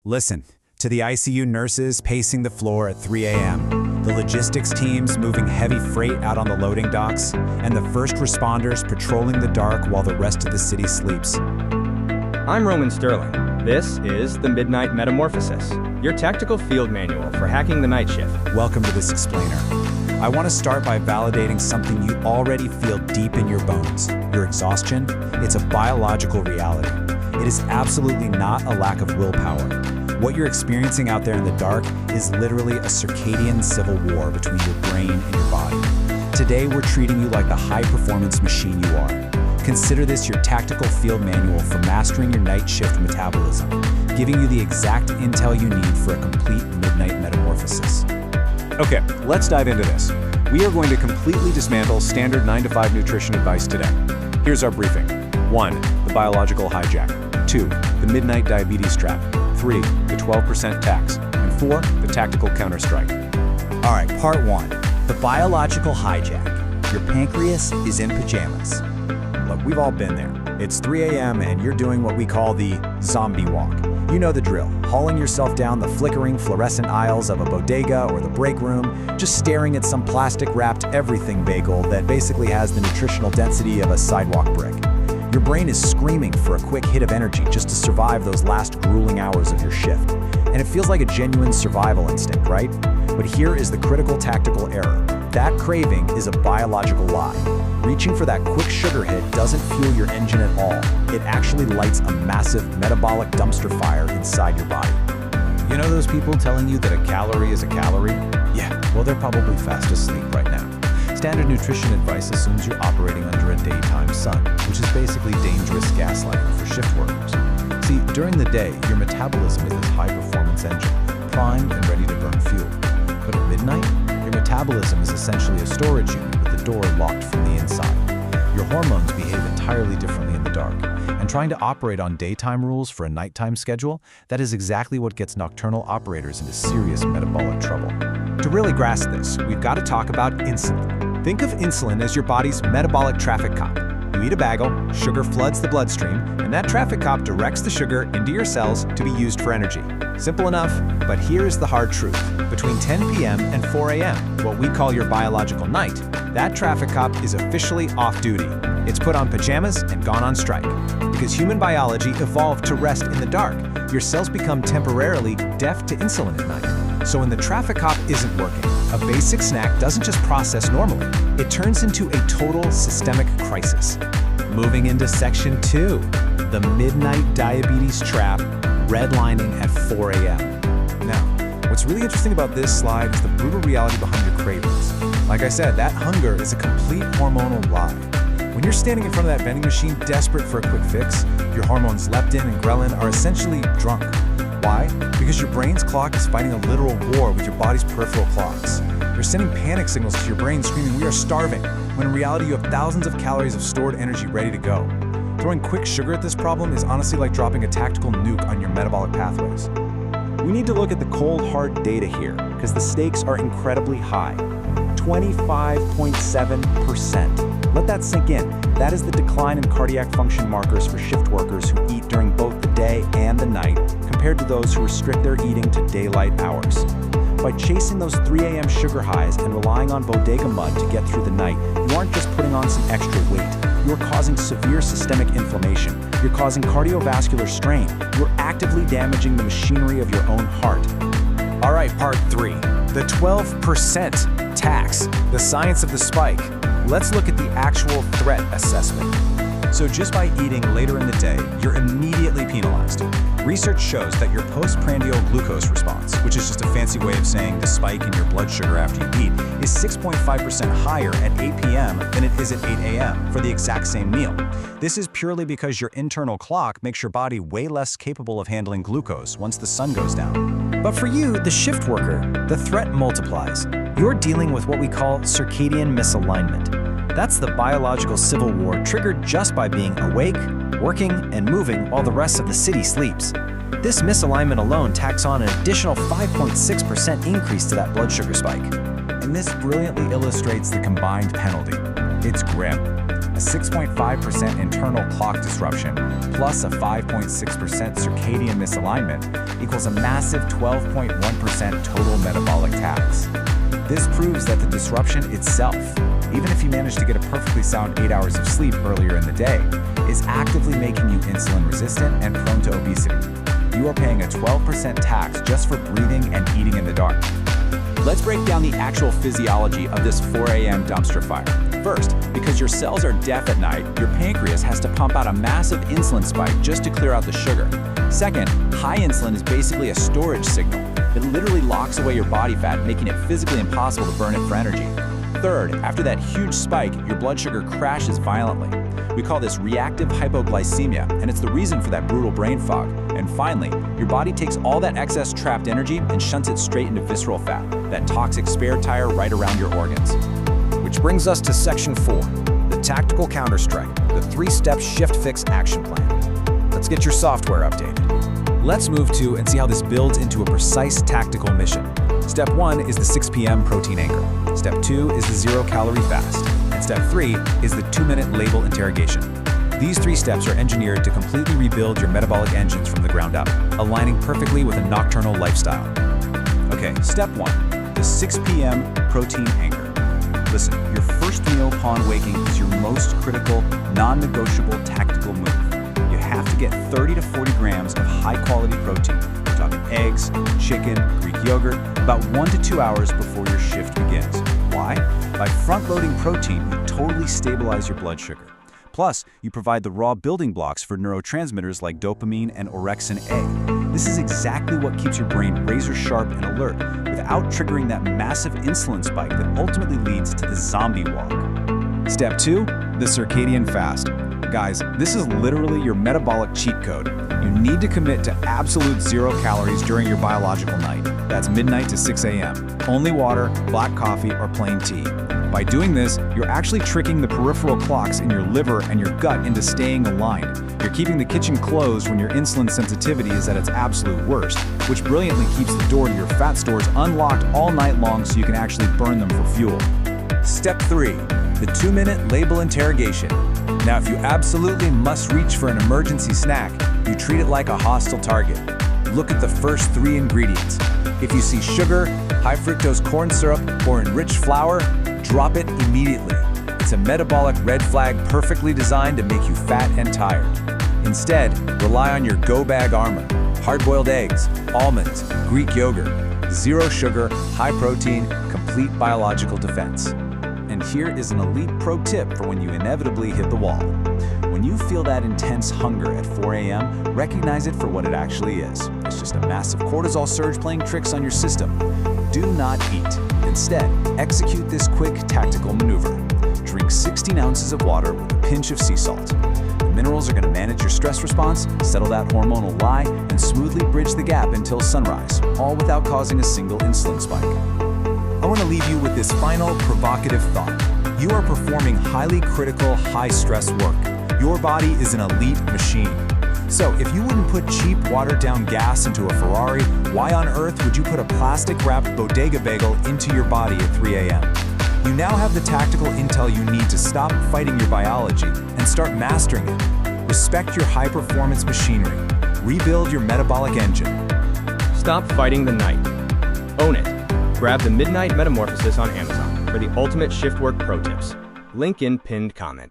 Listen to the ICU nurses pacing the floor at 3 a.m., the logistics teams moving heavy freight out on the loading docks, and the first responders patrolling the dark while the rest of the city sleeps. I'm Roman Sterling. This is the Midnight Metamorphosis, your tactical field manual for hacking the night shift. Welcome to this explainer. I want to start by validating something you already feel deep in your bones. Your exhaustion, it's a biological reality. It is absolutely not a lack of willpower. What you're experiencing out there in the dark is literally a circadian civil war between your brain and your body. Today, we're treating you like the high-performance machine you are. Consider this your tactical field manual for mastering your night shift metabolism, giving you the exact intel you need for a complete midnight metamorphosis. Okay, let's dive into this. We are going to completely dismantle standard 9-to-5 nutrition advice today. Here's our briefing. 1. The biological hijack. 2. The midnight diabetes trap. 3. The 12% tax. And 4. The tactical counterstrike. All right, part 1. The biological hijack. Your pancreas is in pajamas. Look, we've all been there. It's 3 a.m. and you're doing what we call the zombie walk. You know the drill, hauling yourself down the flickering fluorescent aisles of a bodega or the break room, just staring at some plastic-wrapped everything bagel that basically has the nutritional density of a sidewalk brick. Your brain is screaming for a quick hit of energy just to survive those last grueling hours of your shift. And it feels like a genuine survival instinct, right? But here is the critical tactical error. That craving is a biological lie. Reaching for that quick sugar hit doesn't fuel your engine at all. It actually lights a massive metabolic dumpster fire inside your body. You know those people telling you that a calorie is a calorie? Yeah, well, they're probably fast asleep right now. Standard nutrition advice assumes you're operating under a daytime sun, which is basically dangerous gaslighting for shift workers. See, during the day, your metabolism is this high-performance engine, primed and ready to burn fuel. But at midnight, your metabolism is essentially a storage unit with the door locked from the inside. Your hormones behave entirely differently in the dark, and trying to operate on daytime rules for a nighttime schedule, that is exactly what gets nocturnal operators into serious metabolic trouble. To really grasp this, we've got to talk about insulin. Think of insulin as your body's metabolic traffic cop. You eat a bagel, sugar floods the bloodstream, and that traffic cop directs the sugar into your cells to be used for energy. Simple enough, but here's the hard truth. Between 10 p.m. and 4 a.m., what we call your biological night, that traffic cop is officially off duty. It's put on pajamas and gone on strike. Because human biology evolved to rest in the dark, your cells become temporarily deaf to insulin at night. So when the traffic cop isn't working, a basic snack doesn't just process normally, it turns into a total systemic crisis. Moving into section 2, the midnight diabetes trap, redlining at 4 a.m. Now, what's really interesting about this slide is the brutal reality behind your cravings. Like I said, that hunger is a complete hormonal lie. When you're standing in front of that vending machine desperate for a quick fix, your hormones leptin and ghrelin are essentially drunk. Why? Because your brain's clock is fighting a literal war with your body's peripheral clocks. You're sending panic signals to your brain screaming, "We are starving," when in reality you have thousands of calories of stored energy ready to go. Throwing quick sugar at this problem is honestly like dropping a tactical nuke on your metabolic pathways. We need to look at the cold, hard data here, because the stakes are incredibly high. 25.7%. Let that sink in. That is the decline in cardiac function markers for shift workers who eat during both the day and the night, compared to those who restrict their eating to daylight hours. By chasing those 3 a.m. sugar highs and relying on bodega mud to get through the night, you aren't just putting on some extra weight. You're causing severe systemic inflammation. You're causing cardiovascular strain. You're actively damaging the machinery of your own heart. All right, part 3, the 12% tax, the science of the spike. Let's look at the actual threat assessment. So just by eating later in the day, you're immediately penalized. Research shows that your postprandial glucose response, which is just a fancy way of saying the spike in your blood sugar after you eat, is 6.5% higher at 8 p.m. than it is at 8 a.m. for the exact same meal. This is purely because your internal clock makes your body way less capable of handling glucose once the sun goes down. But for you, the shift worker, the threat multiplies. You're dealing with what we call circadian misalignment. That's the biological civil war triggered just by being awake, working, and moving while the rest of the city sleeps. This misalignment alone tacks on an additional 5.6% increase to that blood sugar spike. And this brilliantly illustrates the combined penalty. It's grim. A 6.5% internal clock disruption plus a 5.6% circadian misalignment equals a massive 12.1% total metabolic tax. This proves that the disruption itself, even if you manage to get a perfectly sound 8 hours of sleep earlier in the day, is actively making you insulin resistant and prone to obesity. You are paying a 12% tax just for breathing and eating in the dark. Let's break down the actual physiology of this 4 a.m. dumpster fire. First, because your cells are deaf at night, your pancreas has to pump out a massive insulin spike just to clear out the sugar. Second, high insulin is basically a storage signal. It literally locks away your body fat, making it physically impossible to burn it for energy. Third, after that huge spike, your blood sugar crashes violently. We call this reactive hypoglycemia, and it's the reason for that brutal brain fog. And finally, your body takes all that excess trapped energy and shunts it straight into visceral fat, that toxic spare tire right around your organs. Which brings us to Section 4, the Tactical Counterstrike, the 3-step shift-fix action plan. Let's get your software updated. Let's move to and see how this builds into a precise tactical mission. Step 1 is the 6 p.m. protein anchor. Step 2 is the Zero-Calorie Fast. And Step 3 is the 2-minute label interrogation. These 3 steps are engineered to completely rebuild your metabolic engines from the ground up, aligning perfectly with a nocturnal lifestyle. Okay, Step 1, the 6 p.m. protein anchor. Listen, your first meal upon waking is your most critical, non-negotiable tactical move. You have to get 30 to 40 grams of high-quality protein. We're talking eggs, chicken, Greek yogurt, about 1 to 2 hours before your shift begins. Why? By front-loading protein, you totally stabilize your blood sugar. Plus, you provide the raw building blocks for neurotransmitters like dopamine and orexin A. This is exactly what keeps your brain razor-sharp and alert without triggering that massive insulin spike that ultimately leads to the zombie walk. Step 2, the circadian fast. Guys, this is literally your metabolic cheat code. You need to commit to absolute 0 calories during your biological night. That's midnight to 6 a.m. Only water, black coffee, or plain tea. By doing this, you're actually tricking the peripheral clocks in your liver and your gut into staying aligned. You're keeping the kitchen closed when your insulin sensitivity is at its absolute worst, which brilliantly keeps the door to your fat stores unlocked all night long so you can actually burn them for fuel. Step 3, the 2-minute label interrogation. Now, if you absolutely must reach for an emergency snack, you treat it like a hostile target. Look at the first 3 ingredients. If you see sugar, high fructose corn syrup, or enriched flour, drop it immediately. It's a metabolic red flag perfectly designed to make you fat and tired. Instead, rely on your go-bag armor. Hard-boiled eggs, almonds, Greek yogurt, 0 sugar, high protein, complete biological defense. And here is an elite pro tip for when you inevitably hit the wall. When you feel that intense hunger at 4 a.m., recognize it for what it actually is. It's just a massive cortisol surge playing tricks on your system. Do not eat. Instead, execute this quick tactical maneuver. Drink 16 ounces of water with a pinch of sea salt. The minerals are going to manage your stress response, settle that hormonal lie, and smoothly bridge the gap until sunrise, all without causing a single insulin spike. I want to leave you with this final provocative thought. You are performing highly critical, high-stress work. Your body is an elite machine. So if you wouldn't put cheap, watered-down gas into a Ferrari, why on earth would you put a plastic-wrapped bodega bagel into your body at 3 a.m.? You now have the tactical intel you need to stop fighting your biology and start mastering it. Respect your high-performance machinery. Rebuild your metabolic engine. Stop fighting the night. Own it. Grab the Midnight Metamorphosis on Amazon for the ultimate shift work pro tips. Link in pinned comment.